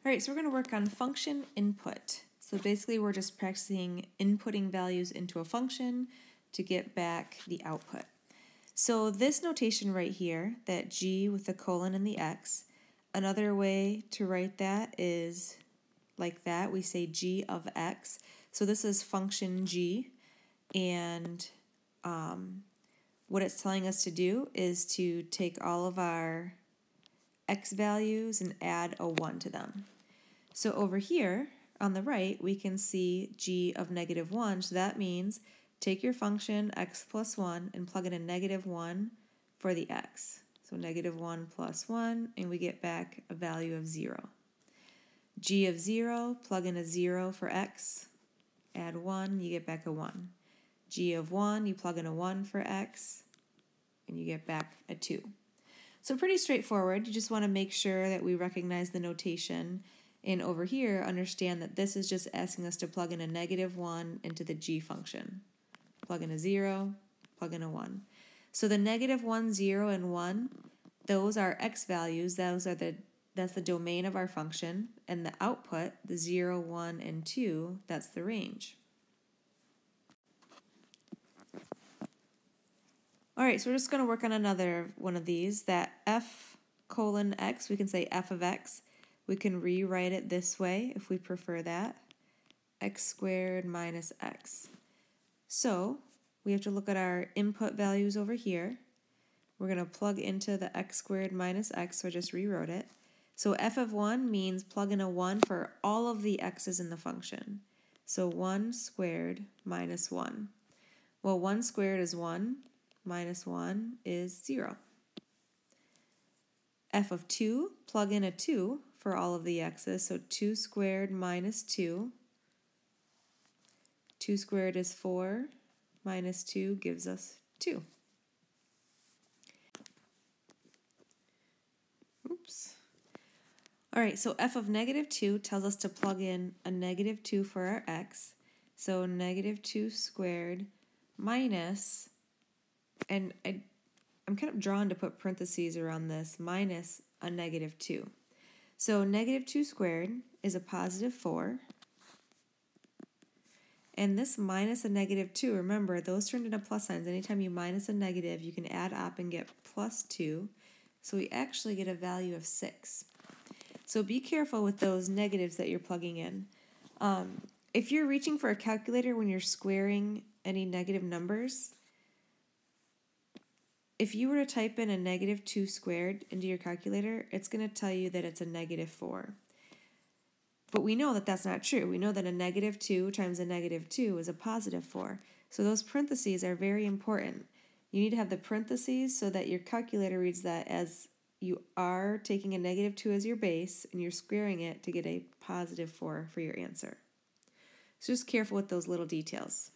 All right, so we're going to work on function input. So basically we're just practicing inputting values into a function to get back the output. So this notation right here, that g with the colon and the x, another way to write that is like that. We say g of x. So this is function g, and what it's telling us to do is to take all of our x values and add a 1 to them. So over here on the right, we can see g of -1. So that means take your function x plus 1 and plug in a -1 for the x. So -1 plus 1, and we get back a value of 0. G of 0, plug in a 0 for x, add 1, you get back a 1. G of 1, you plug in a 1 for x, and you get back a 2. So pretty straightforward. You just want to make sure that we recognize the notation, and over here understand that this is just asking us to plug in a -1 into the g function. Plug in a 0, plug in a 1. So the -1, 0, and 1, those are x values. That's the domain of our function, and the output, the 0, 1, and 2, that's the range. All right, so we're just going to work on another one of these, that f colon x, we can say f of x. We can rewrite it this way if we prefer that, x squared minus x. So we have to look at our input values over here. We're going to plug into the x squared minus x, so I just rewrote it. So f of 1 means plug in a 1 for all of the x's in the function. So 1 squared minus 1. Well, 1 squared is 1, minus 1 is 0. F of 2, plug in a 2 for all of the x's, so 2 squared minus 2. 2 squared is 4, minus 2 gives us 2. Oops. All right, so f of -2 tells us to plug in a -2 for our x, so -2 squared minus, and I'm kind of drawn to put parentheses around this, minus a -2. So -2 squared is a positive 4. And this minus a -2, remember, those turned into plus signs. Anytime you minus a negative, you can add up and get plus 2. So we actually get a value of 6. So be careful with those negatives that you're plugging in. If you're reaching for a calculator when you're squaring any negative numbers, if you were to type in a -2 squared into your calculator, it's going to tell you that it's a -4. But we know that that's not true. We know that a -2 times a -2 is a positive 4. So those parentheses are very important. You need to have the parentheses so that your calculator reads that as you are taking a -2 as your base and you're squaring it to get a positive 4 for your answer. So just careful with those little details.